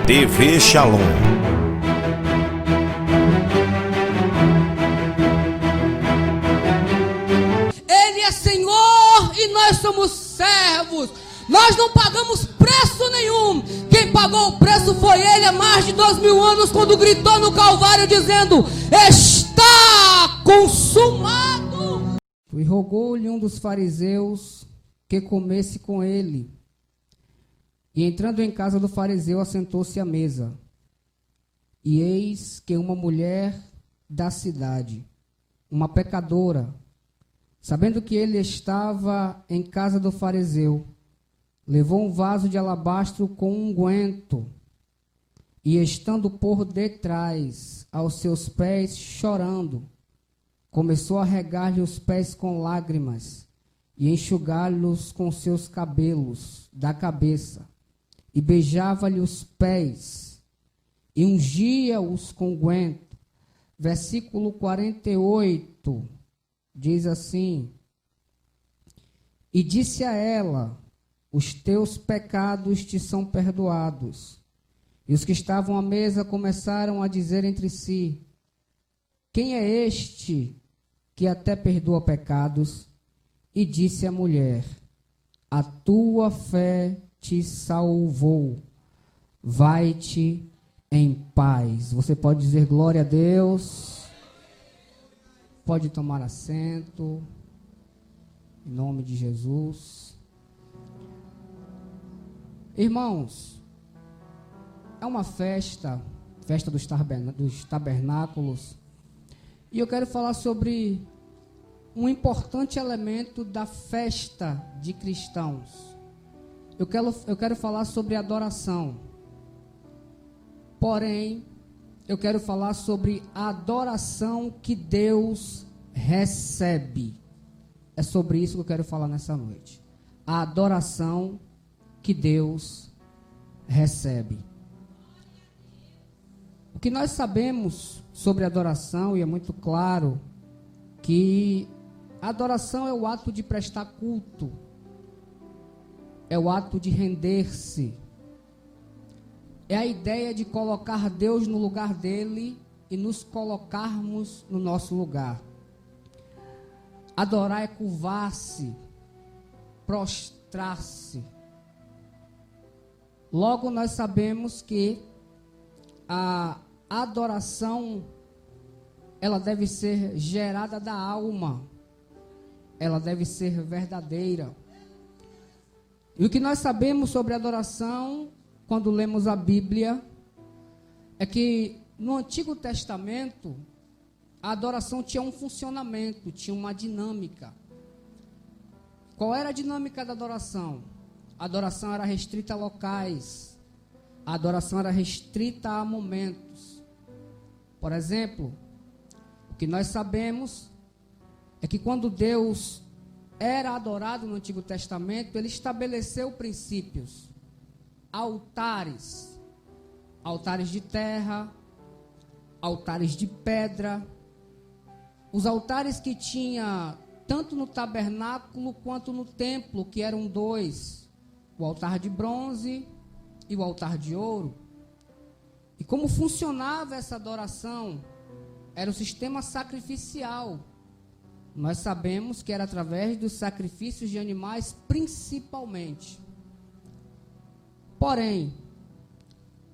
TV Shalom. Ele é Senhor e nós somos servos. Nós não pagamos preço nenhum. Quem pagou o preço foi Ele há mais de 2000 anos, quando gritou no Calvário dizendo: está consumado. E rogou-lhe um dos fariseus que comesse com ele. E entrando em casa do fariseu, assentou-se à mesa. E eis que uma mulher da cidade, uma pecadora, sabendo que ele estava em casa do fariseu, levou um vaso de alabastro com unguento, e estando por detrás aos seus pés, chorando, começou a regar-lhe os pés com lágrimas, e enxugar-los com seus cabelos da cabeça, e beijava-lhe os pés, e ungia-os com unguento. Versículo 48, diz assim: e disse a ela: os teus pecados te são perdoados. E os que estavam à mesa começaram a dizer entre si: quem é este que até perdoa pecados? E disse a mulher: a tua fé te salvou. Vai-te em paz. Você pode dizer glória a Deus. Pode tomar assento. Em nome de Jesus. Irmãos, é uma festa dos tabernáculos, e eu quero falar sobre um importante elemento da festa de cristãos. Eu quero falar sobre adoração. Porém, eu quero falar sobre a adoração que Deus recebe. É sobre isso que eu quero falar nessa noite. A adoração que Deus recebe. O que nós sabemos sobre adoração, e é muito claro, que a adoração é o ato de prestar culto, é o ato de render-se, é a ideia de colocar Deus no lugar dele e nos colocarmos no nosso lugar. Adorar é curvar-se, prostrar-se. Logo, nós sabemos que a adoração, ela deve ser gerada da alma, ela deve ser verdadeira. E o que nós sabemos sobre adoração, quando lemos a Bíblia, é que no Antigo Testamento, a adoração tinha um funcionamento, tinha uma dinâmica. Qual era a dinâmica da adoração? A adoração era restrita a locais. A adoração era restrita a momentos. Por exemplo, o que nós sabemos é que quando Deus era adorado no Antigo Testamento, Ele estabeleceu princípios. Altares. Altares de terra, altares de pedra. Os altares que tinha tanto no tabernáculo quanto no templo, que eram dois. O altar de bronze e o altar de ouro. E como funcionava essa adoração? Era um sistema sacrificial. Nós sabemos que era através dos sacrifícios de animais, principalmente. Porém,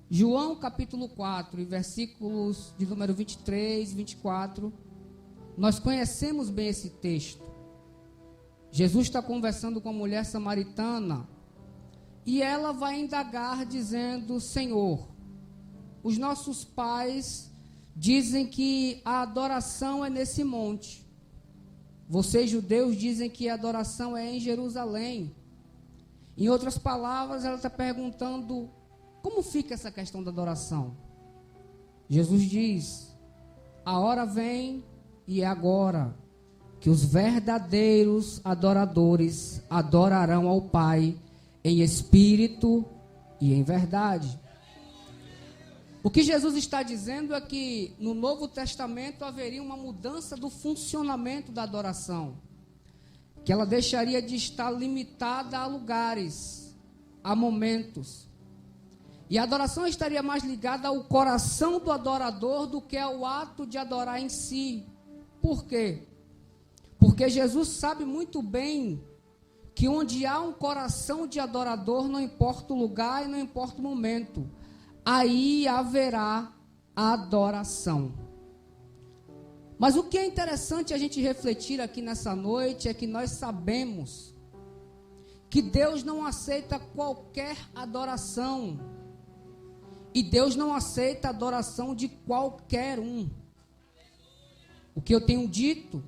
João capítulo 4, e versículos de número 23 e 24, nós conhecemos bem esse texto. Jesus está conversando com a mulher samaritana, e ela vai indagar dizendo: Senhor, os nossos pais dizem que a adoração é nesse monte. Vocês, judeus, dizem que a adoração é em Jerusalém. Em outras palavras, ela está perguntando: como fica essa questão da adoração? Jesus diz: a hora vem, e é agora, que os verdadeiros adoradores adorarão ao Pai em espírito e em verdade. O que Jesus está dizendo é que no Novo Testamento haveria uma mudança do funcionamento da adoração, que ela deixaria de estar limitada a lugares, a momentos, E a adoração estaria mais ligada ao coração do adorador do que ao ato de adorar em si. Por quê? Porque Jesus sabe muito bem que onde há um coração de adorador, não importa o lugar e não importa o momento, aí haverá adoração. Mas o que é interessante a gente refletir aqui nessa noite é que nós sabemos que Deus não aceita qualquer adoração. E Deus não aceita a adoração de qualquer um. O que eu tenho dito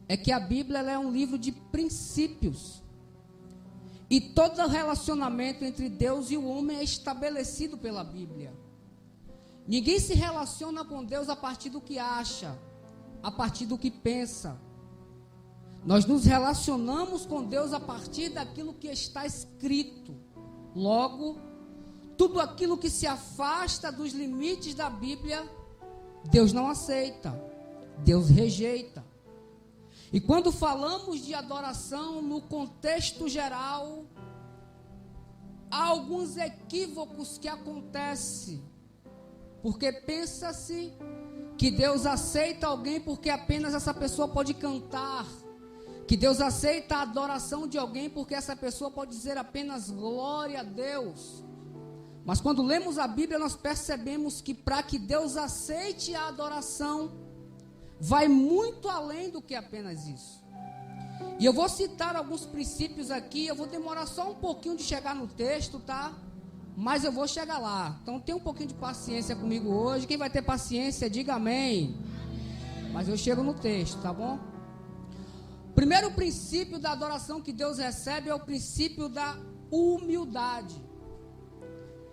é que a Bíblia ela é um livro de princípios. E todo relacionamento entre Deus e o homem é estabelecido pela Bíblia. Ninguém se relaciona com Deus a partir do que acha, a partir do que pensa. Nós nos relacionamos com Deus a partir daquilo que está escrito. Logo, tudo aquilo que se afasta dos limites da Bíblia, Deus não aceita, Deus rejeita. E quando falamos de adoração no contexto geral, há alguns equívocos que acontecem, porque pensa-se que Deus aceita alguém porque apenas essa pessoa pode cantar, que Deus aceita a adoração de alguém porque essa pessoa pode dizer apenas glória a Deus. Mas quando lemos a Bíblia, nós percebemos que para que Deus aceite a adoração, vai muito além do que apenas isso. E eu vou citar alguns princípios aqui, eu vou demorar só um pouquinho de chegar no texto, tá? Mas eu vou chegar lá. Então tenha um pouquinho de paciência comigo hoje. Quem vai ter paciência, diga amém. Mas eu chego no texto, tá bom? Primeiro princípio da adoração que Deus recebe é o princípio da humildade.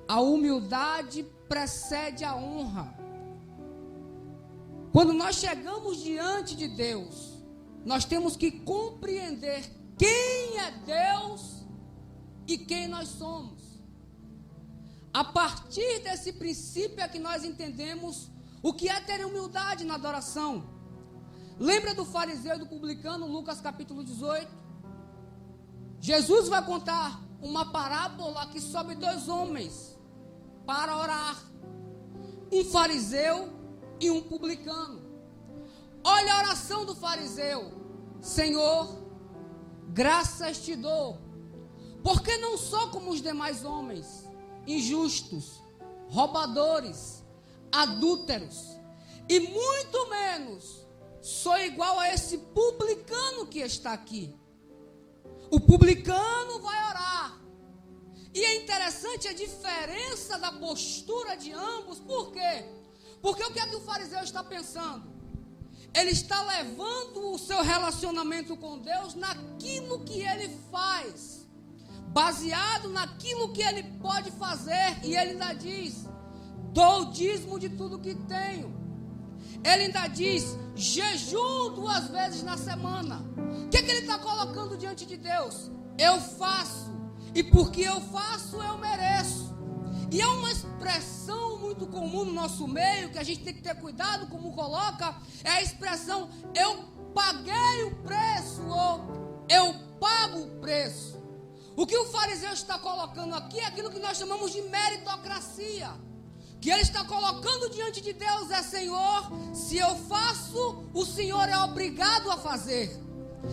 A humildade precede a honra. Quando nós chegamos diante de Deus, nós temos que compreender quem é Deus e quem nós somos. A partir desse princípio é que nós entendemos o que é ter humildade na adoração. Lembra do fariseu e do publicano, Lucas capítulo 18? Jesus vai contar uma parábola que sobe dois homens para orar. Um fariseu e um publicano. Olha a oração do fariseu: Senhor, graças te dou, porque não sou como os demais homens, injustos, roubadores, adúlteros, e muito menos sou igual a esse publicano que está aqui. O publicano vai orar. E é interessante a diferença da postura de ambos. Por quê? Porque o que é que o fariseu está pensando? Ele está levando o seu relacionamento com Deus naquilo que ele faz, baseado naquilo que ele pode fazer. E ele ainda diz: dou o dízimo de tudo que tenho. Ele ainda diz: jejum 2 vezes na semana. O que é que ele está colocando diante de Deus? Eu faço, e porque eu faço, eu mereço. E é uma expressão muito comum no nosso meio, que a gente tem que ter cuidado como coloca, é a expressão: eu paguei o preço, ou eu pago o preço. O que o fariseu está colocando aqui é aquilo que nós chamamos de meritocracia. Que ele está colocando diante de Deus é: Senhor, se eu faço, o Senhor é obrigado a fazer.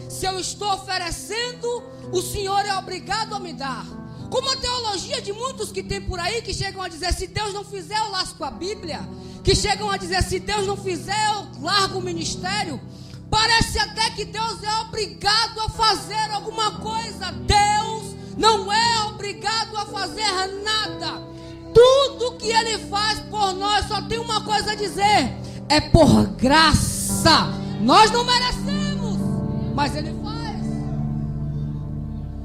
Se eu estou oferecendo, o Senhor é obrigado a me dar. Como a teologia de muitos que tem por aí, que chegam a dizer: se Deus não fizer, eu lasco a Bíblia. Que chegam a dizer: se Deus não fizer, eu largo o ministério. Parece até que Deus é obrigado a fazer alguma coisa. Deus não é obrigado a fazer nada. Tudo que Ele faz por nós só tem uma coisa a dizer: é por graça. Nós não merecemos, mas Ele faz.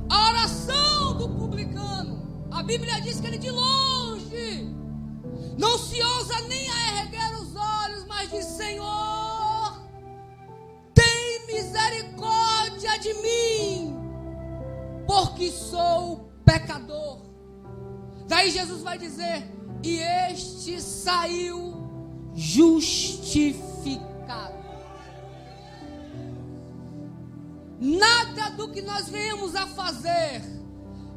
A oração do publicano, a Bíblia diz que ele de longe não se ousa nem a erguer os olhos, mas diz: Senhor, tem misericórdia de mim, porque sou pecador. Daí Jesus vai dizer: e este saiu justificado. Nada do que nós venhamos a fazer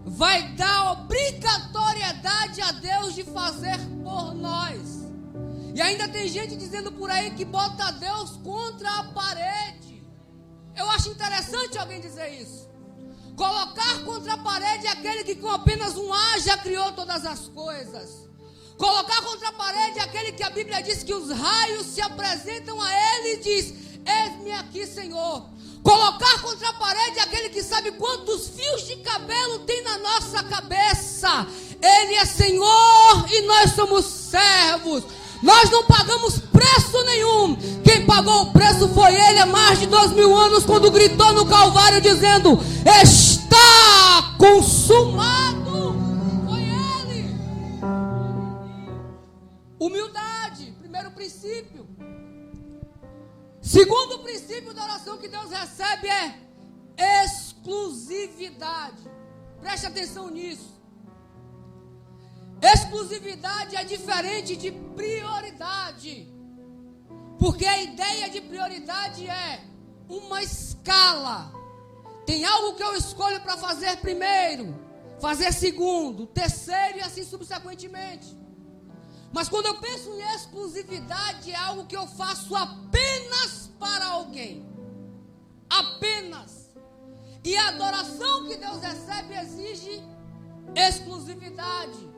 vai dar obrigatoriedade para Deus de fazer por nós. E ainda tem gente dizendo por aí que bota Deus contra a parede. Eu acho interessante alguém dizer isso. Colocar contra a parede é aquele que com apenas um A já criou todas as coisas. Colocar contra a parede é aquele que a Bíblia diz que os raios se apresentam a ele e diz: eis-me aqui, Senhor. Colocar contra a parede é aquele que sabe quantos fios de cabelo tem na nossa cabeça. Ele é Senhor e nós somos servos. Nós não pagamos preço nenhum. Quem pagou o preço foi Ele há mais de 2000 anos, quando gritou no Calvário dizendo: está consumado. Foi Ele. Humildade, primeiro princípio. Segundo princípio da oração que Deus recebe é exclusividade. Preste atenção nisso. Exclusividade é diferente de prioridade. Porque a ideia de prioridade é uma escala. Tem algo que eu escolho para fazer primeiro, fazer segundo, terceiro e assim subsequentemente. Mas quando eu penso em exclusividade, é algo que eu faço apenas para alguém. Apenas. E a adoração que Deus recebe exige exclusividade.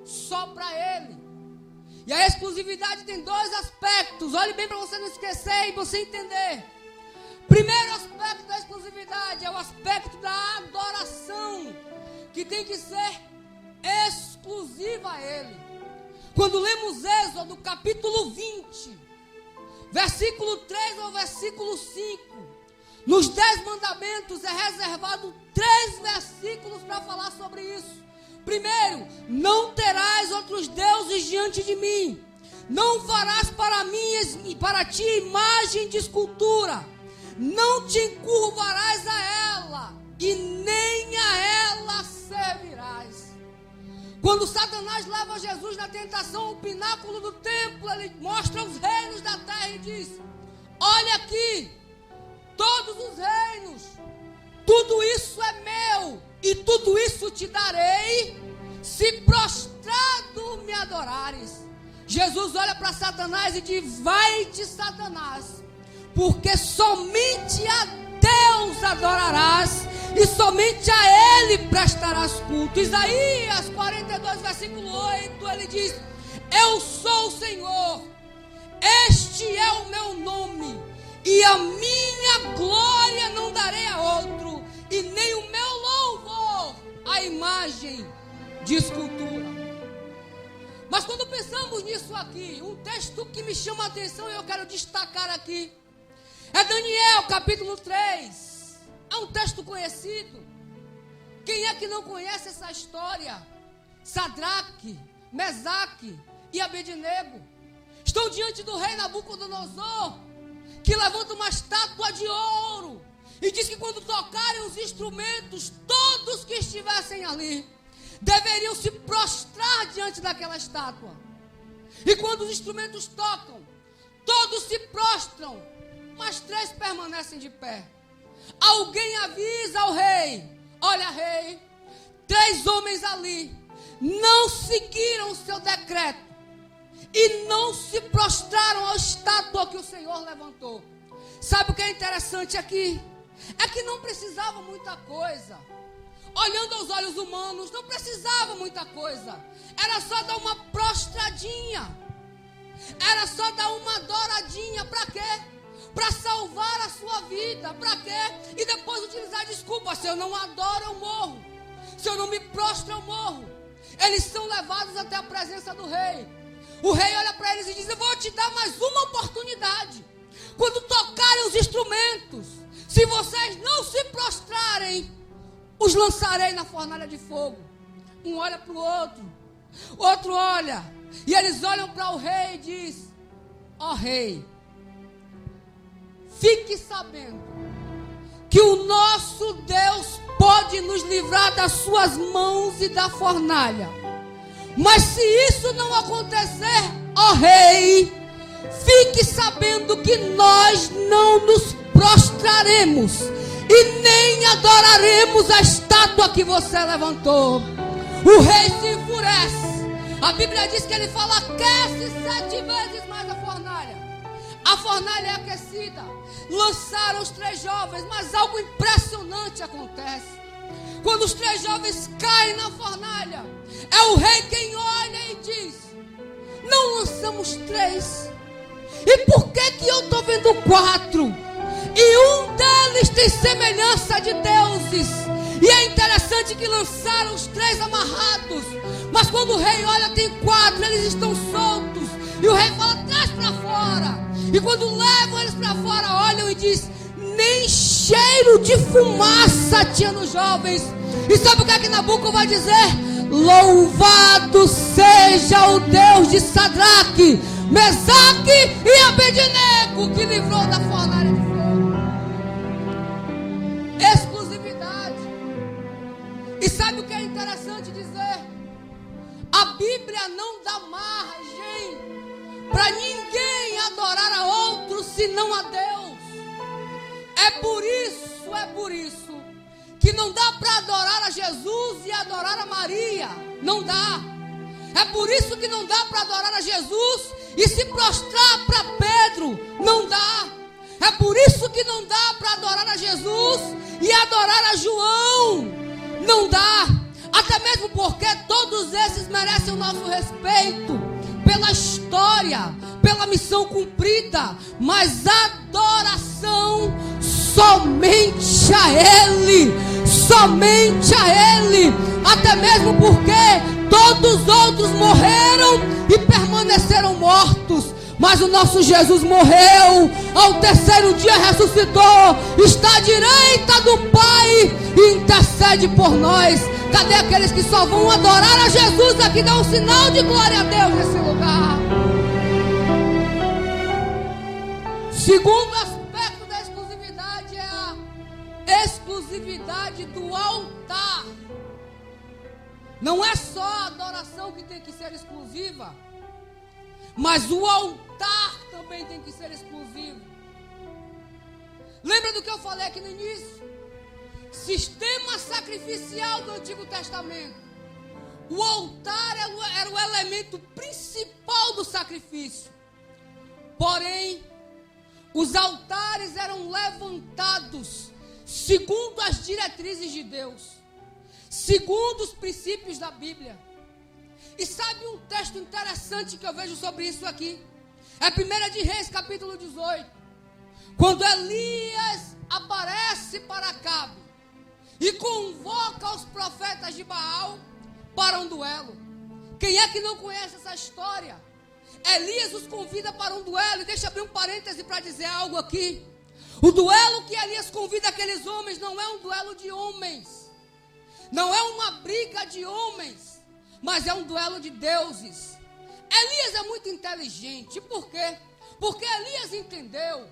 Só para Ele. E a exclusividade tem dois aspectos. Olhe bem para você não esquecer e você entender. Primeiro aspecto da exclusividade é o aspecto da adoração, que tem que ser exclusiva a Ele. Quando lemos Êxodo capítulo 20, versículo 3 ao versículo 5, nos 10 mandamentos é reservado 3 versículos para falar sobre isso. Primeiro, não terás outros deuses diante de mim. Não farás para ti imagem de escultura. Não te encurvarás a ela e nem a ela servirás. Quando Satanás leva Jesus na tentação ao pináculo do templo, ele mostra os reinos da terra e diz: olha aqui, todos os reinos, tudo isso é meu, e tudo isso te darei, se prostrado me adorares. Jesus olha para Satanás e diz: vai-te, Satanás, porque somente a Deus adorarás, e somente a Ele prestarás culto. Isaías 42, versículo 8, ele diz: eu sou o Senhor, este é o meu nome, e a minha glória não darei a outro, e nem o meu louvor a imagem de escultura. Mas quando pensamos nisso aqui, um texto que me chama a atenção e eu quero destacar aqui é Daniel capítulo 3. É um texto conhecido. Quem é que não conhece essa história? Sadraque, Mesaque e Abednego estão diante do rei Nabucodonosor, que levanta uma estátua de ouro e diz que quando tocarem os instrumentos, todos que estivessem ali deveriam se prostrar diante daquela estátua. E quando os instrumentos tocam, todos se prostram, mas 3 permanecem de pé. Alguém avisa ao rei: olha, rei, 3 homens ali não seguiram o seu decreto e não se prostraram à estátua que o Senhor levantou. Sabe o que é interessante aqui? É que não precisava muita coisa. Olhando aos olhos humanos, não precisava muita coisa. Era só dar uma prostradinha. Era só dar uma adoradinha. Para quê? Para salvar a sua vida. Para quê? E depois utilizar desculpa: se eu não adoro, eu morro. Se eu não me prostro, eu morro. Eles são levados até a presença do rei. O rei olha para eles e diz: eu vou te dar mais uma oportunidade. Quando tocarem os instrumentos, se vocês não se prostrarem, os lançarei na fornalha de fogo. Um olha para o outro olha, e eles olham para o rei e diz: ó rei, fique sabendo que o nosso Deus pode nos livrar das suas mãos e da fornalha. Mas se isso não acontecer, ó rei, fique sabendo que nós não nos prostraremos e nem adoraremos a estátua que você levantou. O rei se enfurece A Bíblia diz que ele fala: aquece 7 vezes mais a fornalha. A fornalha é aquecida. Lançaram os 3 jovens, mas algo impressionante acontece. Quando os 3 jovens caem na fornalha, é o rei quem olha e diz: não lançamos 3. E por que eu estou vendo 4? E um deles tem semelhança de deuses. E é interessante que lançaram os 3 amarrados, mas quando o rei olha, tem 4, eles estão soltos. E o rei fala: traz para fora. E quando levam eles para fora, olham e diz: nem cheiro de fumaça tinha nos jovens. E sabe o que é que Nabucodonosor vai dizer? Louvado seja o Deus de Sadraque, Mesaque e Abednego, que livrou da fornalha de fogo. Exclusividade. E sabe o que é interessante dizer? A Bíblia não dá margem para ninguém adorar a outro senão a Deus. É por isso que não dá para adorar a Jesus e adorar a Maria. Não dá. É por isso que não dá para adorar a Jesus e se prostrar para Pedro. Não dá. É por isso que não dá para adorar a Jesus e adorar a João. Não dá. Até mesmo porque todos esses merecem o nosso respeito pela história, pela missão cumprida, mas adoração somente a Ele, somente a Ele. Até mesmo porque todos os outros morreram e permaneceram mortos, mas o nosso Jesus morreu, ao 3º dia ressuscitou, está à direita do Pai e intercede por nós. Cadê aqueles que só vão adorar a Jesus aqui? Dá um sinal de glória a Deus nesse lugar. Segundo aspecto da exclusividade é a exclusividade do altar. Não é só a adoração que tem que ser exclusiva, mas o altar também tem que ser exclusivo. Lembra do que eu falei aqui no início? Sistema sacrificial do Antigo Testamento. O altar era o elemento principal do sacrifício. Porém, os altares eram levantados segundo as diretrizes de Deus, segundo os princípios da Bíblia. E sabe um texto interessante que eu vejo sobre isso aqui? É 1 de Reis, capítulo 18. Quando Elias aparece para Acabe e convoca os profetas de Baal para um duelo. Quem é que não conhece essa história? Elias os convida para um duelo. E deixa eu abrir um parêntese para dizer algo aqui. O duelo que Elias convida aqueles homens não é um duelo de homens, não é uma briga de homens, mas é um duelo de deuses. Elias é muito inteligente. Por quê? Porque Elias entendeu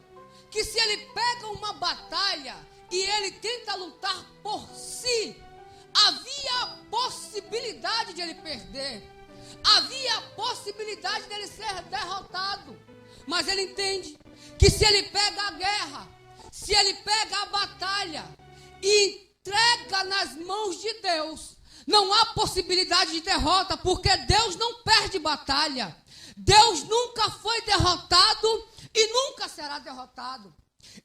que se ele pega uma batalha e ele tenta lutar por si, havia a possibilidade de ele perder, havia a possibilidade de ele ser derrotado. Mas ele entende que se ele pega a guerra, se ele pega a batalha e entrega nas mãos de Deus, não há possibilidade de derrota, porque Deus não perde batalha. Deus nunca foi derrotado e nunca será derrotado.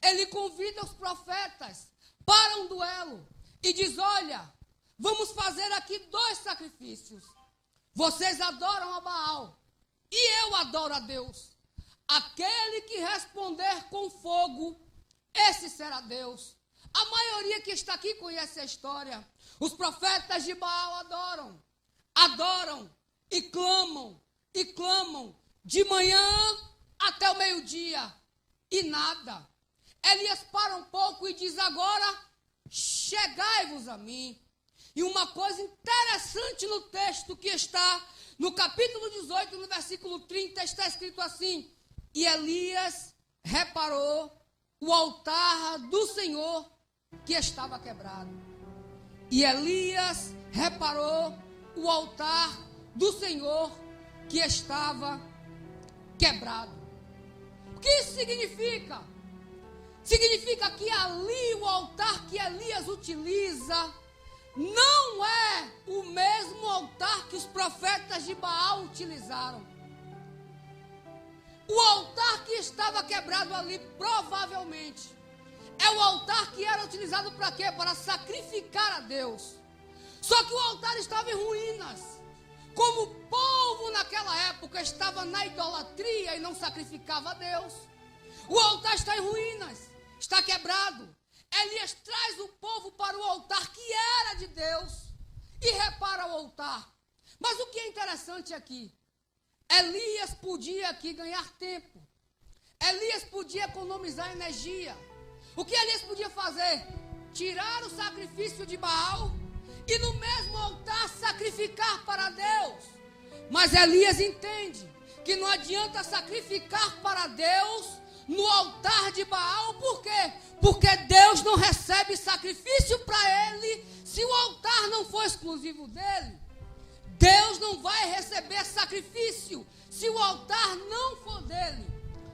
Ele convida os profetas para um duelo e diz: olha, vamos fazer aqui 2 sacrifícios. Vocês adoram a Baal e eu adoro a Deus. Aquele que responder com fogo, esse será Deus. A maioria que está aqui conhece a história. Os profetas de Baal adoram e clamam de manhã até o meio-dia e nada. Elias para um pouco e diz: agora chegai-vos a mim. E uma coisa interessante no texto que está no capítulo 18, no versículo 30, está escrito assim: e Elias reparou o altar do Senhor que estava quebrado. E Elias reparou o altar do Senhor que estava quebrado. O que isso significa? Significa que ali o altar que Elias utiliza não é o mesmo altar que os profetas profetas de Baal utilizaram. O altar que estava quebrado ali, provavelmente, é o altar que era utilizado para quê? Para sacrificar a Deus. Só que o altar estava em ruínas. Como o povo naquela época estava na idolatria e não sacrificava a Deus, o altar está em ruínas, está quebrado. Elias traz o povo para o altar que era de Deus e repara o altar. Mas o que é interessante aqui, Elias podia aqui ganhar tempo. Elias podia economizar energia. O que Elias podia fazer? Tirar o sacrifício de Baal e no mesmo altar sacrificar para Deus. Mas Elias entende que não adianta sacrificar para Deus no altar de Baal. Por quê? Porque Deus não recebe sacrifício para ele se o altar não for exclusivo dele. Deus não vai receber sacrifício se o altar não for dele.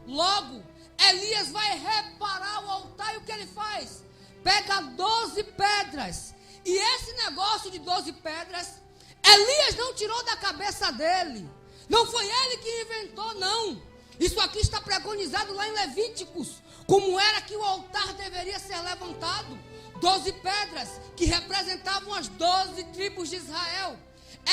Logo, Elias vai reparar o altar e o que ele faz? Pega 12 pedras. E esse negócio de 12 pedras, Elias não tirou da cabeça dele. Não foi ele que inventou, não. Isso aqui está preconizado lá em Levíticos. Como era que o altar deveria ser levantado. 12 pedras que representavam as 12 tribos de Israel.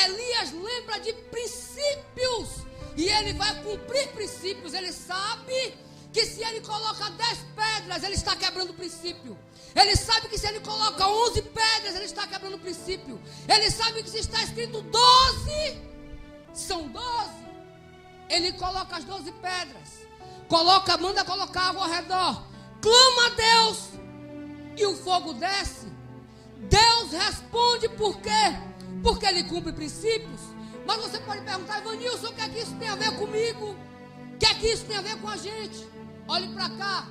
Elias lembra de princípios. E ele vai cumprir princípios. Ele sabe que se ele coloca 10 pedras, ele está quebrando o princípio. Ele sabe que se ele coloca 11 pedras, ele está quebrando o princípio. Ele sabe que se está escrito 12, são 12. Ele coloca as 12 pedras. Manda colocar água ao redor. Clama a Deus. E o fogo desce. Deus responde por quê? Porque ele cumpre princípios. Mas você pode perguntar, Evanilson, o que é que isso tem a ver comigo? O que é que isso tem a ver com a gente? Olhe para cá.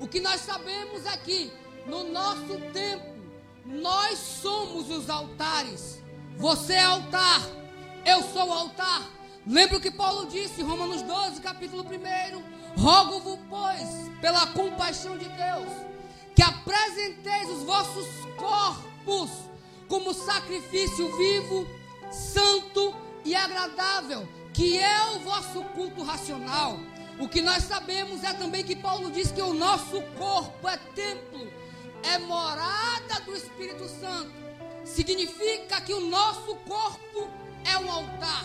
O que nós sabemos é que no nosso tempo, nós somos os altares. Você é altar, eu sou altar. Lembra o que Paulo disse em Romanos 12, capítulo 1? Rogo-vos, pois, pela compaixão de Deus, que apresenteis os vossos corpos como sacrifício vivo, santo e agradável, que é o vosso culto racional. O que nós sabemos é também que Paulo diz que o nosso corpo é templo, é morada do Espírito Santo. Significa que o nosso corpo é um altar.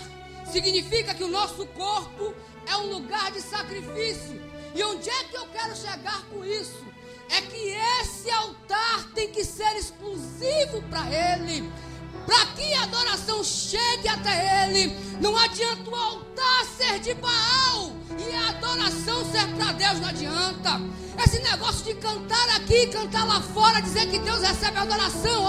Significa que o nosso corpo é um lugar de sacrifício. E onde é que eu quero chegar com isso? É que esse altar tem que ser exclusivo para Ele. Para que a adoração chegue até Ele, não adianta o altar ser de Baal e a adoração ser para Deus, não adianta. Esse negócio de cantar aqui, cantar lá fora, dizer que Deus recebe a adoração,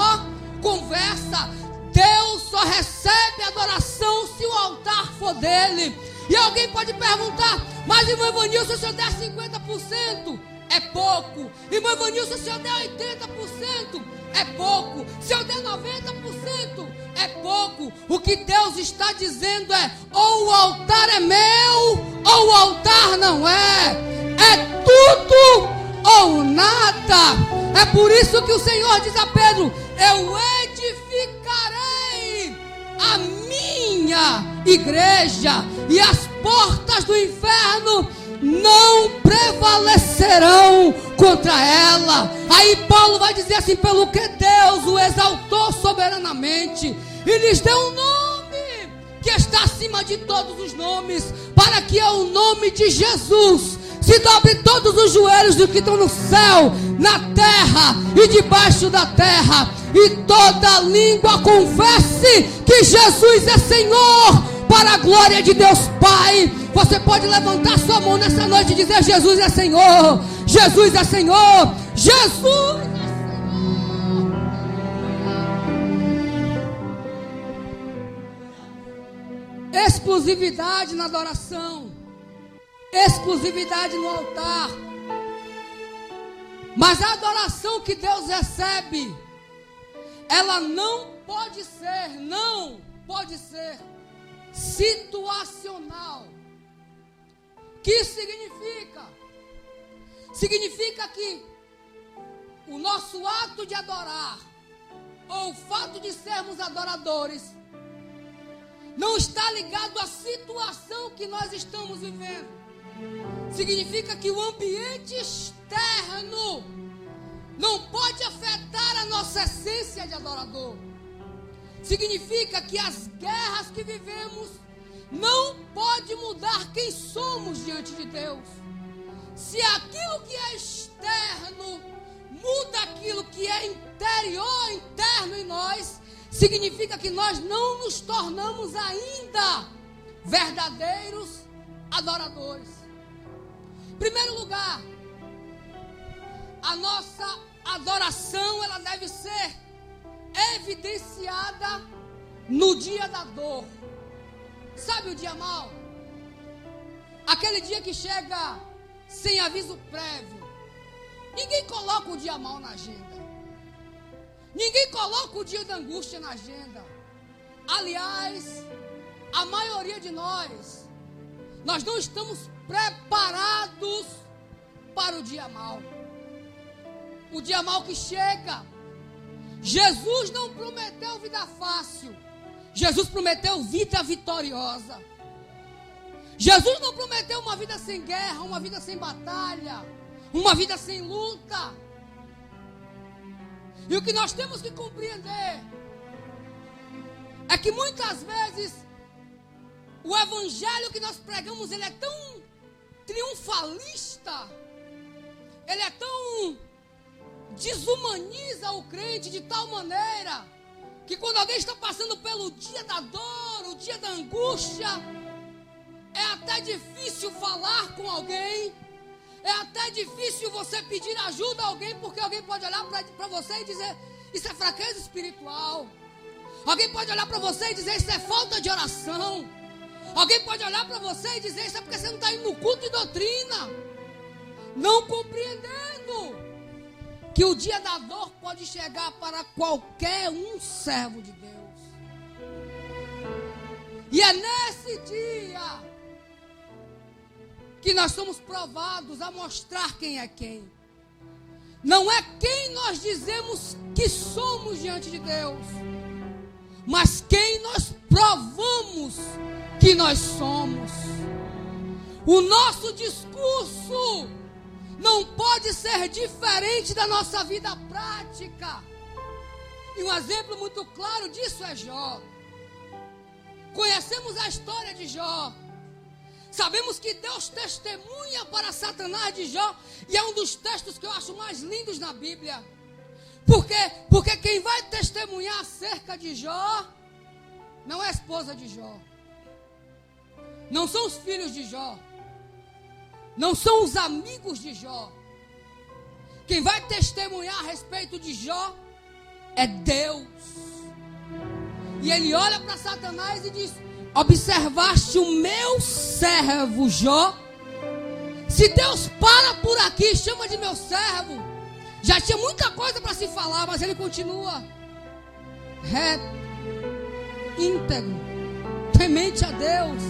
conversa. Deus só recebe a adoração se o altar for dele. E alguém pode perguntar, mas irmão Evanilson, se eu der 50%, é pouco. Irmão Evanilson, se eu der 80%, é pouco. Se eu der 90%, é pouco. O que Deus está dizendo é, ou o altar é meu, ou o altar não é. É tudo ou nada. É por isso que o Senhor diz a Pedro, eu edificarei a minha igreja e as portas do inferno não prevalecerão contra ela. Aí Paulo vai dizer assim, pelo que Deus o exaltou soberanamente e lhes deu um nome que está acima de todos os nomes, para que ao nome de Jesus se dobre todos os joelhos dos que estão no céu, na terra e debaixo da terra, e toda língua confesse que Jesus é Senhor, para a glória de Deus Pai. Você pode levantar sua mão nessa noite e dizer, Jesus é Senhor, Jesus é Senhor, Jesus é Senhor. Exclusividade na adoração, exclusividade no altar. Mas a adoração que Deus recebe, ela não pode ser situacional. Que isso significa? Significa que o nosso ato de adorar, ou o fato de sermos adoradores, não não está ligado à situação que nós estamos vivendo. Significa que o ambiente externo não pode afetar a nossa essência de adorador. Significa que as guerras que vivemos não pode mudar quem somos diante de Deus. Se aquilo que é externo muda aquilo que é interior, interno em nós, significa que nós não nos tornamos ainda verdadeiros adoradores. Em primeiro lugar, a nossa adoração, ela deve ser evidenciada no dia da dor. Sabe o dia mau? Aquele dia que chega sem aviso prévio. Ninguém coloca o dia mau na agenda. Ninguém coloca o dia da angústia na agenda. Aliás, a maioria de nós não estamos preparados para o dia mau. O dia mau que chega. Jesus não prometeu vida fácil. Jesus prometeu vida vitoriosa. Jesus não prometeu uma vida sem guerra, uma vida sem batalha, uma vida sem luta. E o que nós temos que compreender é que muitas vezes o evangelho que nós pregamos, ele é tão triunfalista, ele é tão desumaniza o crente de tal maneira que quando alguém está passando pelo dia da dor, o dia da angústia, é até difícil falar com alguém, é até difícil você pedir ajuda a alguém, porque alguém pode olhar para você e dizer, isso é fraqueza espiritual. Alguém pode olhar para você e dizer, isso é falta de oração. Alguém pode olhar para você e dizer, isso é porque você não está indo no culto de doutrina. Não compreendendo que o dia da dor pode chegar para qualquer um servo de Deus. E é nesse dia que nós somos provados a mostrar quem é quem. Não é quem nós dizemos que somos diante de Deus, mas quem nós provamos que nós somos. O nosso discurso não pode ser diferente da nossa vida prática. E um exemplo muito claro disso é Jó. Conhecemos a história de Jó. Sabemos que Deus testemunha para Satanás de Jó. E é um dos textos que eu acho mais lindos na Bíblia. Porque quem vai testemunhar acerca de Jó não é a esposa de Jó. Não são os filhos de Jó. Não são os amigos de Jó. Quem vai testemunhar a respeito de Jó é Deus. E ele olha para Satanás e diz, observaste o meu servo Jó? Se Deus para por aqui e chama de meu servo, já tinha muita coisa para se falar, mas ele continua reto, íntegro, temente a Deus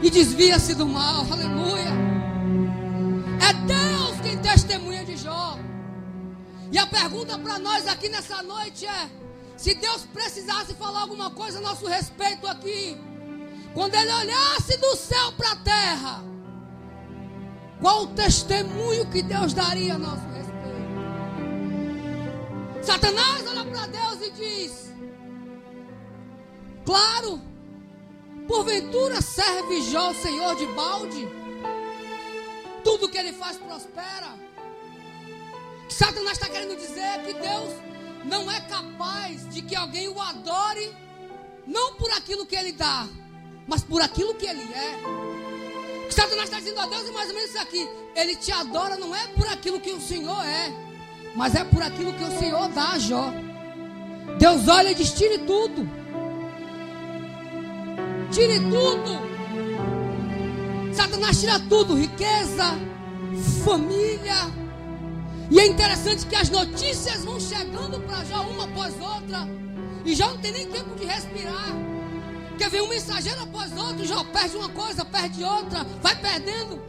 e desvia-se do mal. Aleluia. É Deus quem testemunha de Jó. E a pergunta para nós aqui nessa noite é, se Deus precisasse falar alguma coisa a nosso respeito aqui, quando ele olhasse do céu para a terra, qual o testemunho que Deus daria a nosso respeito? Satanás olha para Deus e diz, claro, porventura serve Jó o Senhor de balde? Tudo que ele faz prospera. Satanás está querendo dizer que Deus não é capaz de que alguém o adore, não por aquilo que ele dá, mas por aquilo que ele é. Satanás está dizendo a Deus é mais ou menos isso aqui. Ele te adora não é por aquilo que o Senhor é, mas é por aquilo que o Senhor dá a Jó. Deus olha e diz, tire tudo. Tire tudo. Satanás tira tudo, riqueza, família. E é interessante que as notícias vão chegando para Jó uma após outra. E Jó não tem nem tempo de respirar. Porque vem um mensageiro após outro, Jó perde uma coisa, perde outra, vai perdendo.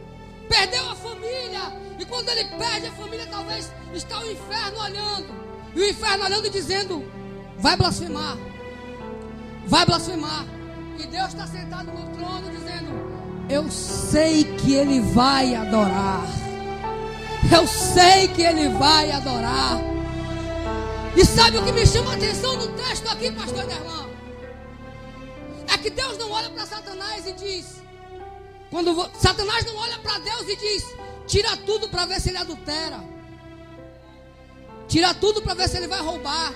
Perdeu a família. E quando ele perde a família, talvez está o inferno olhando. E o inferno olhando e dizendo, vai blasfemar. Vai blasfemar. E Deus está sentado no trono dizendo: eu sei que ele vai adorar. Eu sei que ele vai adorar. E sabe o que me chama a atenção no texto aqui, pastor Derlan? É que Deus não olha para Satanás e diz... Satanás não olha para Deus e diz: tira tudo para ver se ele adultera. Tira tudo para ver se ele vai roubar.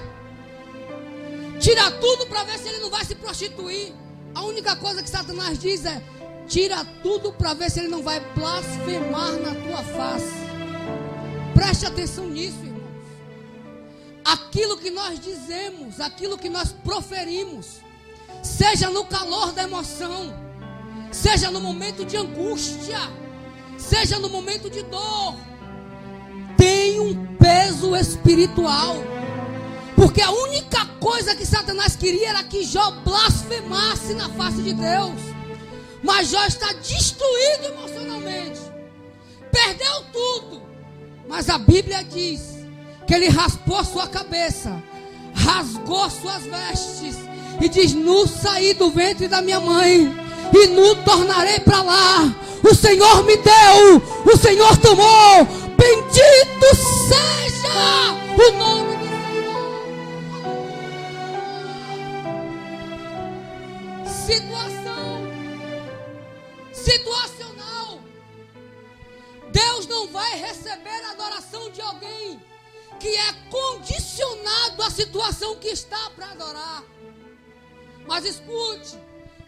Tira tudo para ver se ele não vai se prostituir. A única coisa que Satanás diz é: tira tudo para ver se ele não vai blasfemar na tua face. Preste atenção nisso, irmãos. Aquilo que nós dizemos, aquilo que nós proferimos, seja no calor da emoção, seja no momento de angústia, seja no momento de dor, tem um peso espiritual. Porque a única coisa que Satanás queria era que Jó blasfemasse na face de Deus. Mas Jó está destruído emocionalmente, perdeu tudo. Mas a Bíblia diz que ele raspou sua cabeça, rasgou suas vestes e diz: nu saí do ventre da minha mãe e nu tornarei para lá. O Senhor me deu, o Senhor tomou. Bendito seja o nome do Senhor. Situacional. Deus não vai receber a adoração de alguém que é condicionado à situação que está para adorar. Mas escute,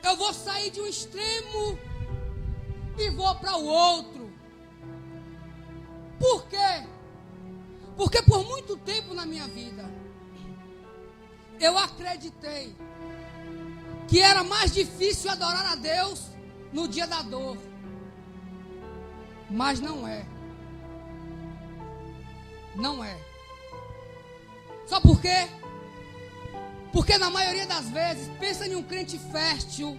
eu vou sair de um extremo e vou para o outro. Por quê? Porque por muito tempo na minha vida eu acreditei que era mais difícil adorar a Deus no dia da dor. Mas não é. Não é. Sabe por quê? Porque na maioria das vezes, pensa em um crente fértil,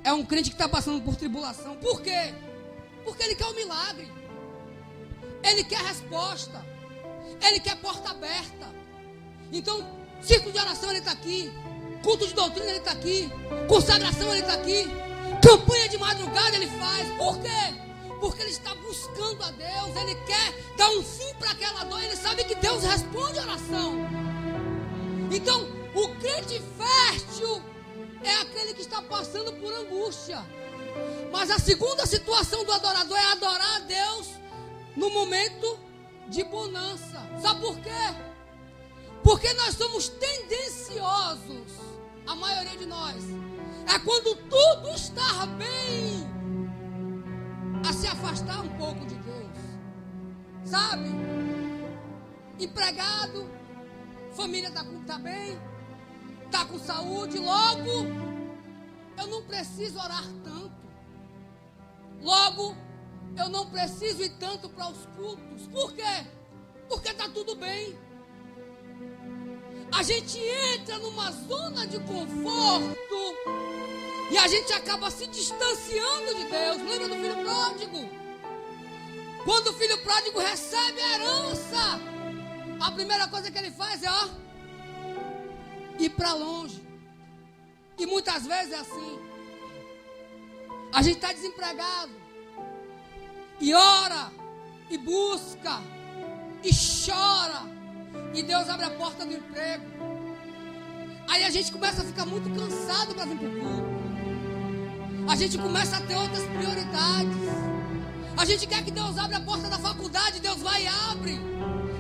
é um crente que está passando por tribulação. Por quê? Porque ele quer um milagre. Ele quer resposta. Ele quer porta aberta. Então, círculo de oração ele está aqui. Culto de doutrina ele está aqui. Consagração ele está aqui. Campanha de madrugada ele faz. Por quê? Porque ele está buscando a Deus. Ele quer dar um fim para aquela dor. Ele sabe que Deus responde a oração. Então, o crente fértil é aquele que está passando por angústia. Mas a segunda situação do adorador é adorar a Deus no momento de bonança. Sabe por quê? Porque nós somos tendenciosos, a maioria de nós, é quando tudo está bem, a se afastar um pouco de Deus. Sabe? Empregado, família está bem, está com saúde, logo eu não preciso orar tanto. Logo eu não preciso ir tanto para os cultos. Por quê? Porque está tudo bem. A gente entra numa zona de conforto e a gente acaba se distanciando de Deus. Lembra do filho pródigo? Quando o filho pródigo recebe a herança, a primeira coisa que ele faz é ir para longe. E muitas vezes é assim. A gente está desempregado e ora, e busca, e chora, e Deus abre a porta do emprego. Aí a gente começa a ficar muito cansado para vir para o culto. A gente começa a ter outras prioridades. A gente quer que Deus abra a porta da faculdade, Deus vai e abre.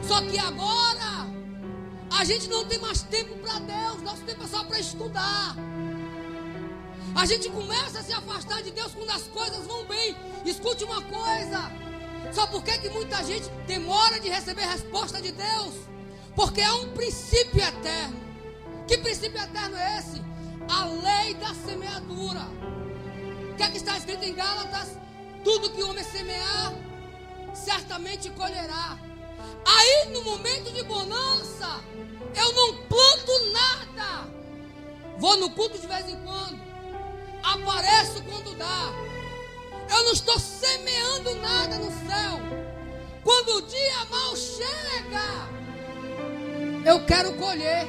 Só que agora a gente não tem mais tempo para Deus. Nosso tempo é só para estudar. A gente começa a se afastar de Deus quando as coisas vão bem. Escute uma coisa. Sabe por que muita gente demora de receber a resposta de Deus? Porque é um princípio eterno. Que princípio eterno é esse? A lei da semeadura. O que é que está escrito em Gálatas? Tudo que o homem semear, certamente colherá. Aí no momento de bonança, eu não planto nada. Vou no culto de vez em quando. Apareço quando dá. Eu não estou semeando nada no céu. Quando o dia mal chega, eu quero colher.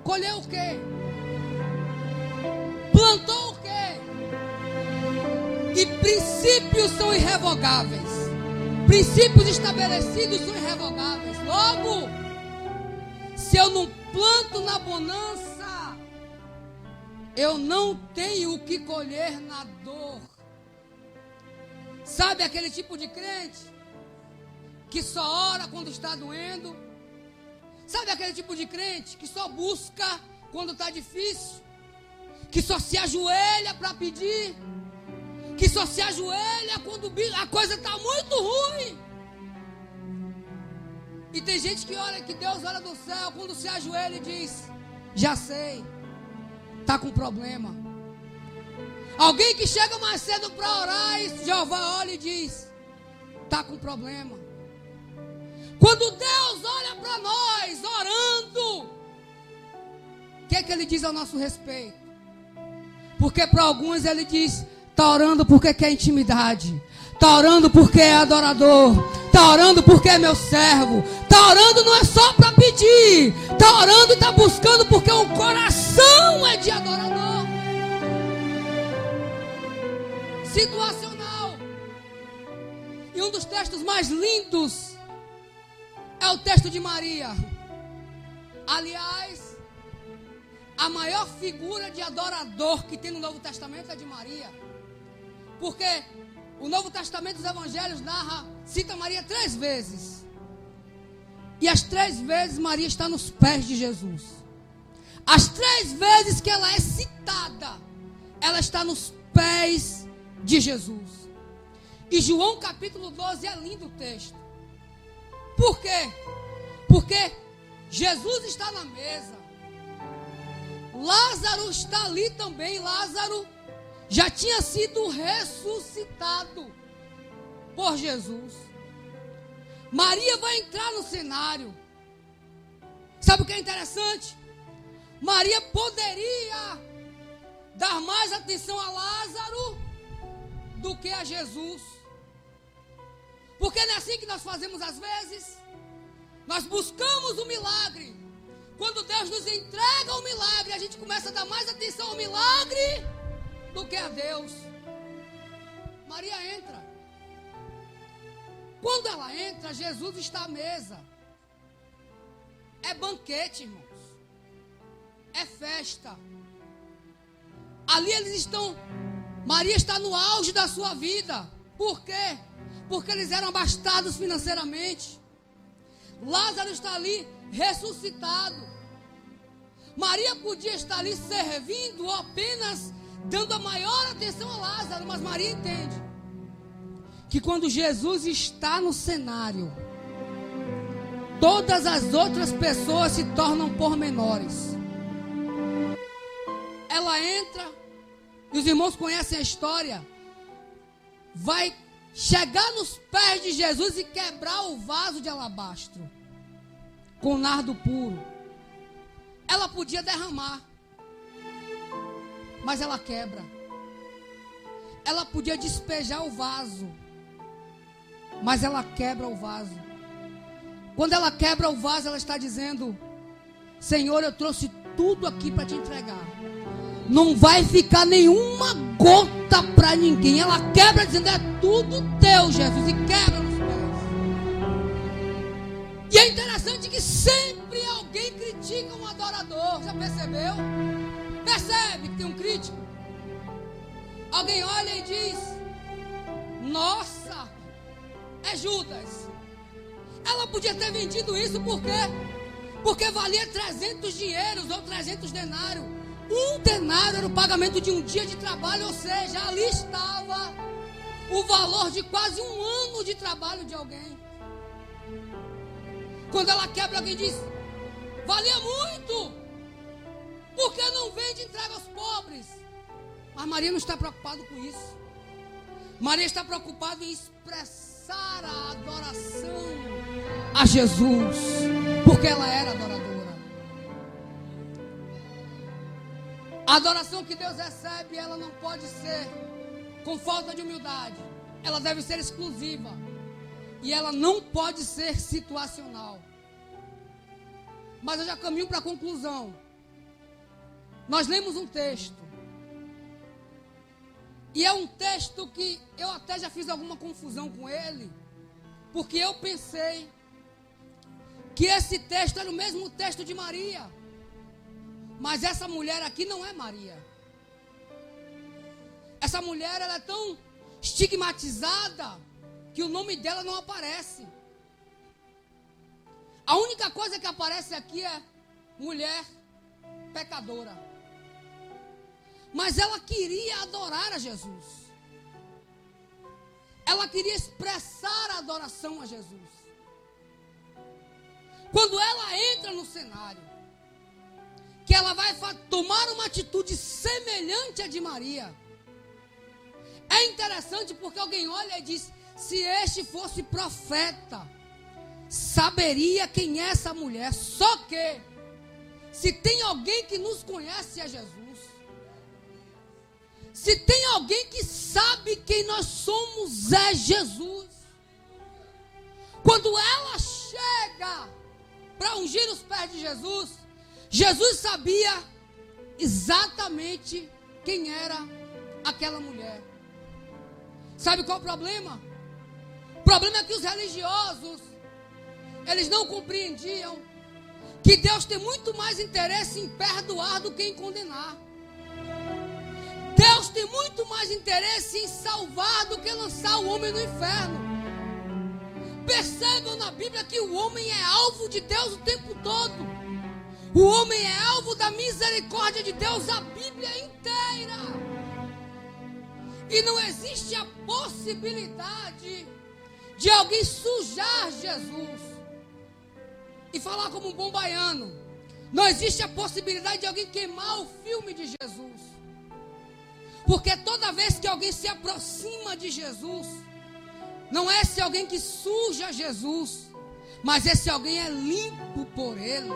Colher o quê? plantou o quê? E princípios são irrevogáveis. Princípios estabelecidos são irrevogáveis. Logo, se eu não planto na bonança, eu não tenho o que colher na dor. Sabe aquele tipo de crente que só ora quando está doendo? Sabe aquele tipo de crente que só busca quando está difícil? Que só se ajoelha para pedir? Que só se ajoelha quando a coisa está muito ruim? E tem gente que olha, que Deus olha do céu, quando se ajoelha e diz: já sei, está com problema. Alguém que chega mais cedo para orar e Jeová olha e diz: está com problema. Quando Deus olha para nós orando, o que é que Ele diz ao nosso respeito? Porque para alguns Ele diz: está orando porque quer intimidade, está orando porque é adorador, está orando porque é meu servo, está orando não é só para pedir, está orando e está buscando porque o coração é de adorador. Situacional. E um dos textos mais lindos é o texto de Maria. Aliás, a maior figura de adorador que tem no Novo Testamento é de Maria. Porque o Novo Testamento dos Evangelhos cita Maria 3 vezes. E as 3 vezes Maria está nos pés de Jesus. As 3 vezes que ela é citada, ela está nos pés de Jesus. E João capítulo 12 é lindo o texto. Por quê? Porque Jesus está na mesa. Lázaro está ali também. Lázaro já tinha sido ressuscitado por Jesus. Maria vai entrar no cenário. Sabe o que é interessante? Maria poderia dar mais atenção a Lázaro do que a Jesus. Porque não é assim que nós fazemos às vezes. Nós buscamos o milagre. Quando Deus nos entrega o milagre, a gente começa a dar mais atenção ao milagre do que a Deus. Maria entra. Quando ela entra, Jesus está à mesa. É banquete, irmãos. É festa. Ali eles estão. Maria está no auge da sua vida. Por quê? Porque eles eram abastados financeiramente. Lázaro está ali ressuscitado. Maria podia estar ali servindo ou apenas dando a maior atenção a Lázaro. Mas Maria entende que quando Jesus está no cenário, todas as outras pessoas se tornam pormenores. Ela entra, e os irmãos conhecem a história, vai chegar nos pés de Jesus e quebrar o vaso de alabastro com nardo puro. Ela podia derramar, mas ela quebra. Ela podia despejar o vaso, mas ela quebra o vaso. Quando ela quebra o vaso, ela está dizendo: Senhor, eu trouxe tudo aqui para te entregar. Não vai ficar nenhuma gota para ninguém. Ela quebra dizendo: é tudo teu, Jesus. E quebra nos pés. E é interessante que sempre alguém critica um adorador. Já percebeu? Percebe que tem um crítico? Alguém olha e diz: nossa, é Judas. Ela podia ter vendido isso por quê? Porque valia 300 dinheiros ou 300 denários. Um denário era o pagamento de um dia de trabalho, ou seja, ali estava o valor de quase um ano de trabalho de alguém. Quando ela quebra, alguém diz: valia muito, porque não vende e entrega aos pobres. Mas Maria não está preocupada com isso. Maria está preocupada em expressar a adoração a Jesus, porque ela era adoradora. A adoração que Deus recebe, ela não pode ser com falta de humildade. Ela deve ser exclusiva. E ela não pode ser situacional. Mas eu já caminho para a conclusão. Nós lemos um texto E é um texto que eu até já fiz alguma confusão com ele, porque eu pensei que esse texto era o mesmo texto de Maria. Mas essa mulher aqui não é Maria. Essa mulher, ela é tão estigmatizada que o nome dela não aparece. A única coisa que aparece aqui é mulher pecadora. Mas ela queria adorar a Jesus. Ela queria expressar a adoração a Jesus. Quando ela entra no cenário, que ela vai tomar uma atitude semelhante à de Maria, é interessante porque alguém olha e diz: se este fosse profeta, saberia quem é essa mulher. Só que, se tem alguém que nos conhece é Jesus. Se tem alguém que sabe quem nós somos é Jesus. Quando ela chega para ungir os pés de Jesus, Jesus sabia exatamente quem era aquela mulher. Sabe qual é o problema? O problema é que os religiosos, eles não compreendiam que Deus tem muito mais interesse em perdoar do que em condenar. Deus tem muito mais interesse em salvar do que lançar o homem no inferno. Percebam na Bíblia que o homem é alvo de Deus o tempo todo. O homem é alvo da misericórdia de Deus a Bíblia inteira. E não existe a possibilidade de alguém sujar Jesus. E falar como um bom baiano, não existe a possibilidade de alguém queimar o filme de Jesus. Porque toda vez que alguém se aproxima de Jesus, não é esse alguém que suja Jesus, mas esse alguém é limpo por ele.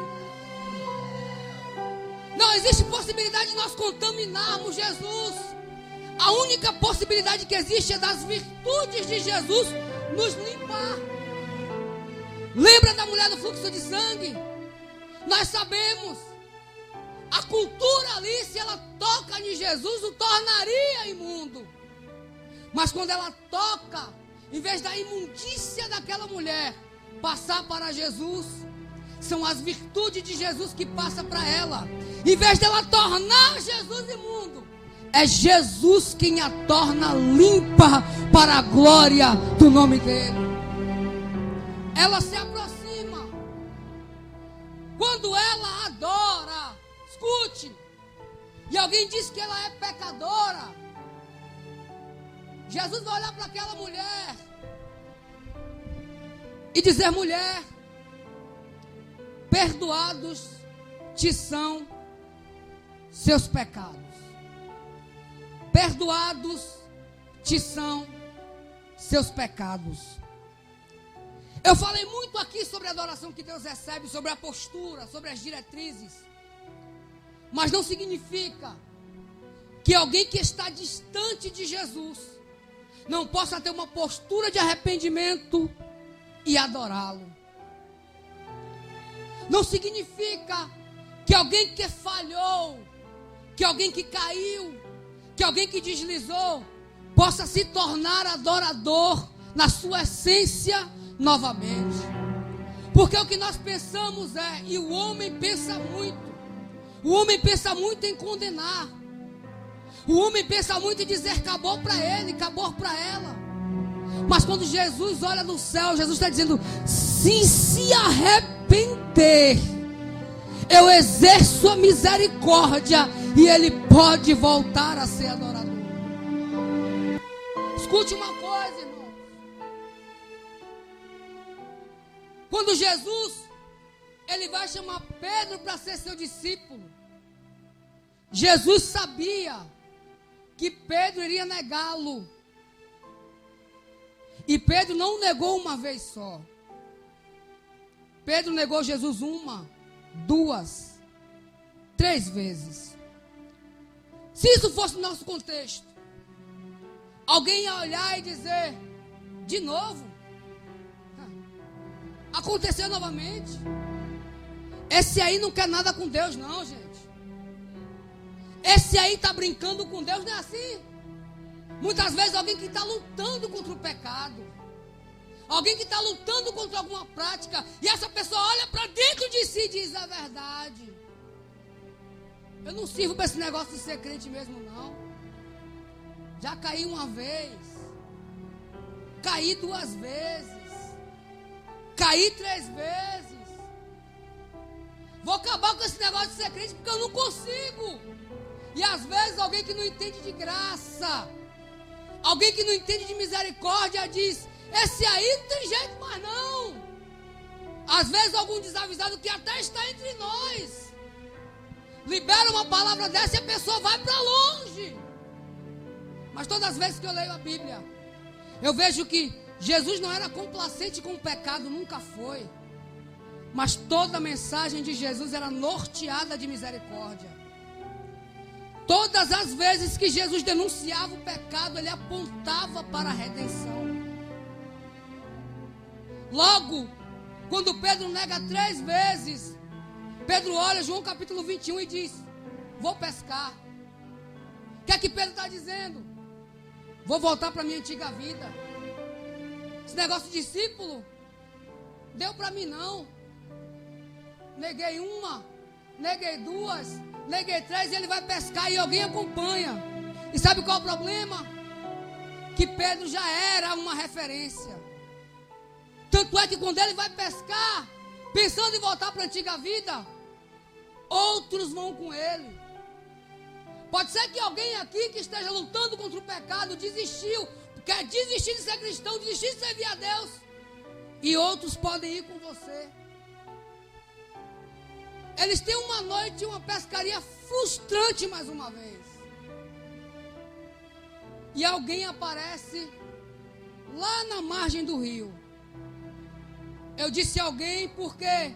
Não existe possibilidade de nós contaminarmos Jesus. A única possibilidade que existe é das virtudes de Jesus nos limpar. Lembra da mulher do fluxo de sangue? Nós sabemos. A cultura ali, se ela toca em Jesus, o tornaria imundo. Mas quando ela toca, em vez da imundícia daquela mulher passar para Jesus, são as virtudes de Jesus que passam para ela. Em vez dela tornar Jesus imundo, é Jesus quem a torna limpa para a glória do nome dele. Ela se aproxima. Quando ela adora, escute, e alguém diz que ela é pecadora, Jesus vai olhar para aquela mulher e dizer: mulher, perdoados te são seus pecados. Perdoados te são seus pecados. Eu falei muito aqui sobre a adoração que Deus recebe, sobre a postura, sobre as diretrizes. Mas não significa que alguém que está distante de Jesus não possa ter uma postura de arrependimento e adorá-lo. Não significa que alguém que falhou, que alguém que caiu, que alguém que deslizou, possa se tornar adorador na sua essência novamente. Porque o que nós pensamos é, e o homem pensa muito, o homem pensa muito em condenar. O homem pensa muito em dizer acabou para ele, acabou para ela. Mas quando Jesus olha no céu, Jesus está dizendo: se arrepender, eu exerço a misericórdia e ele pode voltar a ser adorador. Escute uma coisa, irmão. Quando Jesus, ele vai chamar Pedro para ser seu discípulo, Jesus sabia que Pedro iria negá-lo. E Pedro não negou uma vez só. Pedro negou Jesus 1, 2, 3 vezes. Se isso fosse no nosso contexto, alguém ia olhar e dizer: de novo? Aconteceu novamente? Esse aí não quer nada com Deus não, gente. Esse aí está brincando com Deus, não é assim? Muitas vezes alguém que está lutando contra o pecado. Alguém que está lutando contra alguma prática. E essa pessoa olha para dentro de si e diz a verdade. Eu não sirvo para esse negócio de ser crente mesmo, não. Já caí uma vez. Caí 2 vezes. Caí 3 vezes. Vou acabar com esse negócio de ser crente porque eu não consigo. E às vezes alguém que não entende de graça, alguém que não entende de misericórdia diz: esse aí não tem jeito mais não. Às vezes algum desavisado que até está entre nós libera uma palavra dessa e a pessoa vai para longe. Mas todas as vezes que eu leio a Bíblia, eu vejo que Jesus não era complacente com o pecado, nunca foi. Mas toda a mensagem de Jesus era norteada de misericórdia. Todas as vezes que Jesus denunciava o pecado, ele apontava para a redenção. Logo, quando Pedro nega 3 vezes, Pedro olha João capítulo 21 e diz: vou pescar. O que é que Pedro está dizendo? Vou voltar para a minha antiga vida. Esse negócio de discípulo deu para mim não. Neguei 1, neguei 2, neguei 3 e ele vai pescar e alguém acompanha. E sabe qual é o problema? Que Pedro já era uma referência. Tanto é que quando ele vai pescar, pensando em voltar para a antiga vida, outros vão com ele. Pode ser que alguém aqui que esteja lutando contra o pecado desistiu, quer desistir de ser cristão, desistir de servir a Deus, e outros podem ir com você. Eles têm uma noite, uma pescaria frustrante mais uma vez. E alguém aparece lá na margem do rio. Eu disse alguém porque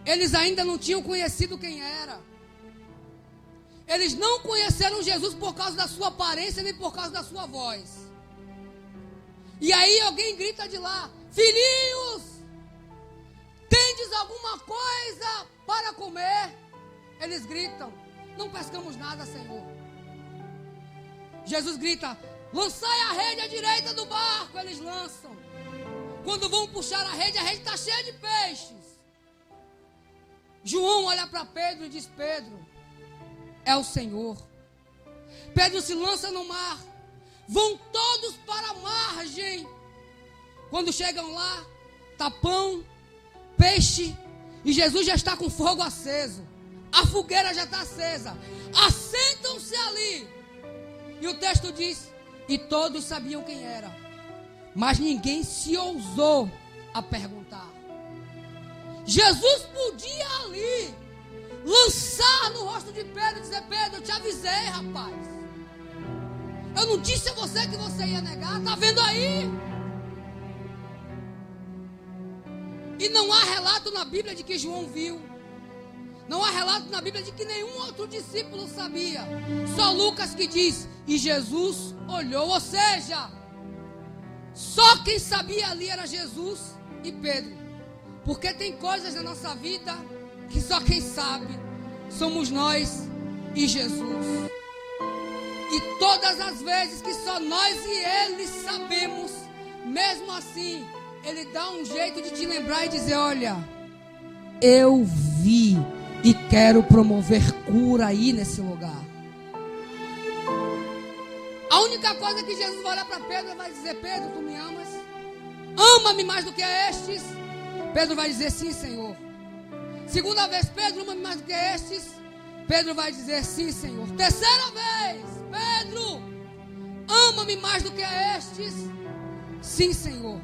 eles ainda não tinham conhecido quem era. Eles não conheceram Jesus por causa da sua aparência, nem por causa da sua voz. E aí alguém grita de lá: filhinhos, tendes alguma coisa para comer? Eles gritam: não pescamos nada, Senhor. Jesus grita: lançai a rede à direita do barco. Eles lançam. Quando vão puxar a rede está cheia de peixes. João olha para Pedro e diz: Pedro, é o Senhor. Pedro se lança no mar. Vão todos para a margem. Quando chegam lá, tá pão, peixe, e Jesus já está com fogo aceso. A fogueira já está acesa. Assentam-se ali. E o texto diz: e todos sabiam quem era, mas ninguém se ousou a perguntar. Jesus podia ali lançar no rosto de Pedro e dizer: Pedro, eu te avisei, rapaz. Eu não disse a você que você ia negar. Está vendo aí? E não há relato na Bíblia de que João viu. Não há relato na Bíblia de que nenhum outro discípulo sabia. Só Lucas que diz: e Jesus olhou. Ou seja, só quem sabia ali era Jesus e Pedro. Porque tem coisas na nossa vida que só quem sabe somos nós e Jesus. E todas as vezes que só nós e Ele sabemos, mesmo assim, Ele dá um jeito de te lembrar e dizer: olha, eu vi e quero promover cura aí nesse lugar. A única coisa que Jesus vai olhar para Pedro e vai dizer: Pedro, tu me amas? Ama-me mais do que estes? Pedro vai dizer: sim, Senhor. Segunda vez: Pedro, ama-me mais do que estes? Pedro vai dizer: sim, Senhor. Terceira vez: Pedro, ama-me mais do que estes? Sim, Senhor.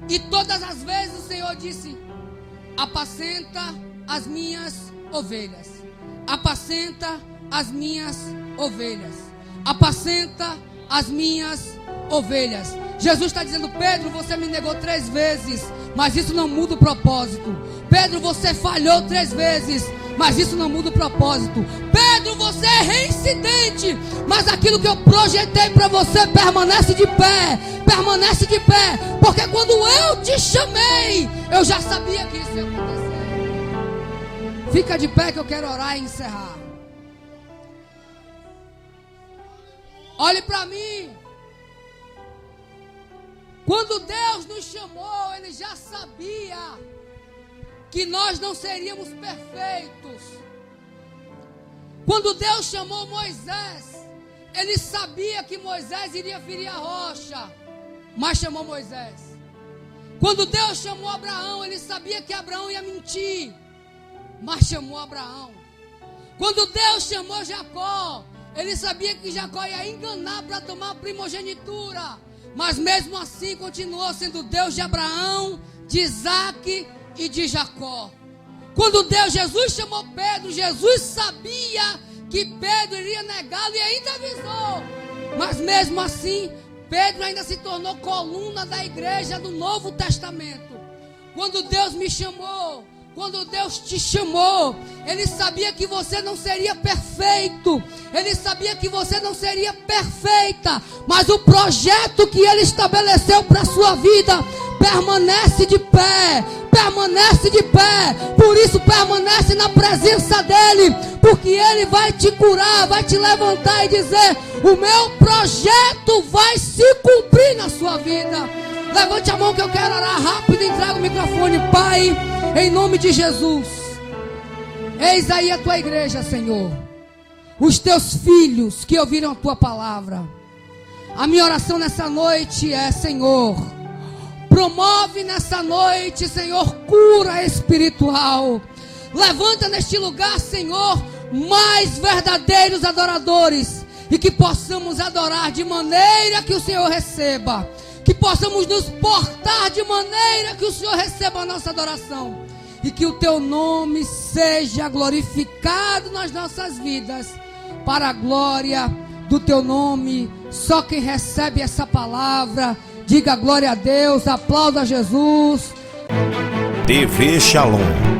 E todas as vezes o Senhor disse: apacenta as minhas ovelhas. Apacenta as minhas ovelhas. Apacenta as minhas ovelhas. Jesus está dizendo: Pedro, você me negou 3 vezes, mas isso não muda o propósito. Pedro, você falhou 3 vezes, mas isso não muda o propósito. Pedro, você é reincidente, mas aquilo que eu projetei para você permanece de pé. Permanece de pé. Porque quando eu te chamei, eu já sabia que isso ia acontecer. Fica de pé que eu quero orar e encerrar. Olhe para mim. Quando Deus nos chamou, Ele já sabia que nós não seríamos perfeitos. Quando Deus chamou Moisés, Ele sabia que Moisés iria ferir a rocha, mas chamou Moisés. Quando Deus chamou Abraão, Ele sabia que Abraão ia mentir, mas chamou Abraão. Quando Deus chamou Jacó, Ele sabia que Jacó ia enganar para tomar a primogenitura, mas mesmo assim continuou sendo Deus de Abraão, de Isaac e de Jacó. Quando Jesus chamou Pedro, Jesus sabia que Pedro iria negá-lo e ainda avisou. Mas mesmo assim, Pedro ainda se tornou coluna da igreja do Novo Testamento. Quando Deus me chamou, quando Deus te chamou, Ele sabia que você não seria perfeito, Ele sabia que você não seria perfeita, mas o projeto que Ele estabeleceu para a sua vida permanece de pé, permanece de pé. Por isso permanece na presença dEle, porque Ele vai te curar, vai te levantar e dizer: o meu projeto vai se cumprir na sua vida. Levante a mão que eu quero orar rápido e entrega o microfone. Pai, em nome de Jesus, eis aí a tua igreja, Senhor, os teus filhos que ouviram a tua palavra. A minha oração nessa noite é: Senhor, promove nessa noite, Senhor, cura espiritual. Levanta neste lugar, Senhor, mais verdadeiros adoradores, e que possamos adorar de maneira que o Senhor receba, que possamos nos portar de maneira que o Senhor receba a nossa adoração, e que o teu nome seja glorificado nas nossas vidas, para a glória do teu nome. Só quem recebe essa palavra, diga glória a Deus, aplauda Jesus. TV Shalom.